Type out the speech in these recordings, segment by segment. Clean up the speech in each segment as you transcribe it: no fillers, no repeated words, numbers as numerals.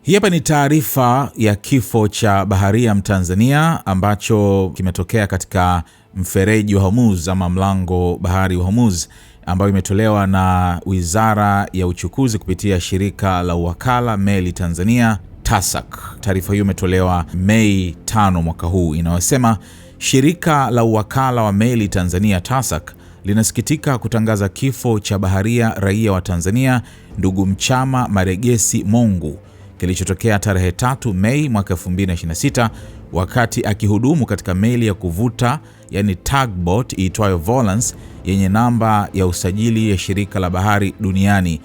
Hii hapa ni taarifa ya kifo cha baharia Mtanzania ambacho kimetokea katika mfereji wa Hormuz ama mlango bahari wa Hormuz, ambayo imetolewa na Wizara ya Uchukuzi kupitia shirika la uwakala meli Tanzania TASAC. Taarifa hiyo imetolewa Mei 5 mwaka huu, inayosema shirika la uwakala wa meli Tanzania TASAC linasikitika kutangaza kifo cha baharia raia wa Tanzania ndugu Mchama Maregesi Mongu kilichotokea tarehe 3 Mei mwaka 2026 wakati akihudumu katika meli ya kuvuta yani tugboat iitwayo Volance yenye namba ya usajili ya shirika la bahari duniani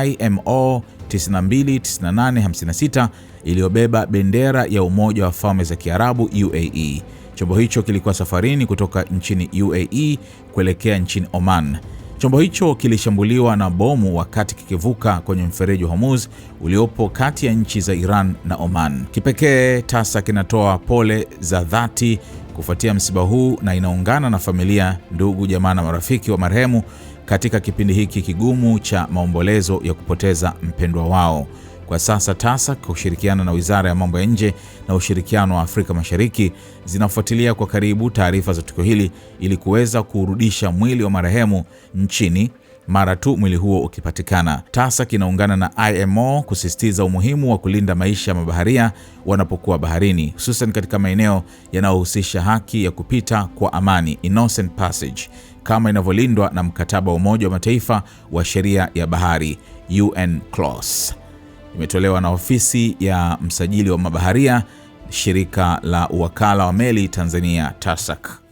IMO 929856 iliyobeba bendera ya Umoja wa Falme za Kiarabu UAE. Chombo hicho kilikuwa safarini kutoka nchini UAE kuelekea nchini Oman. Chombo hicho kilishambuliwa na bomu wakati kikivuka kwenye mfereji wa Hormuz uliopo kati ya nchi za Iran na Oman. Kipekee TASAC kinatoa pole za dhati kufuatia msiba huu na inaungana na familia, ndugu, jamaa na marafiki wa marehemu katika kipindi hiki kigumu cha maombolezo ya kupoteza mpendwa wao. Kwa sasa TASAC kwa kushirikiana na Wizara ya Mambo ya Nje na Ushirikiano wa Afrika Mashariki zinafuatilia kwa karibu taarifa za tukio hili ili kuweza kurudisha mwili wa marehemu nchini mara tu mwili huo ukipatikana. TASAC inaungana na IMO kusisitiza umuhimu wa kulinda maisha ya mabaharia wanapokuwa baharini, hususan katika maeneo yanayohusisha haki ya kupita kwa amani, innocent passage, kama inavyolindwa na mkataba wa Umoja wa Mataifa wa sheria ya bahari UNCLOS. Imetolewa na ofisi ya msajili wa mabaharia, shirika la uwakala wa meli Tanzania TASAC.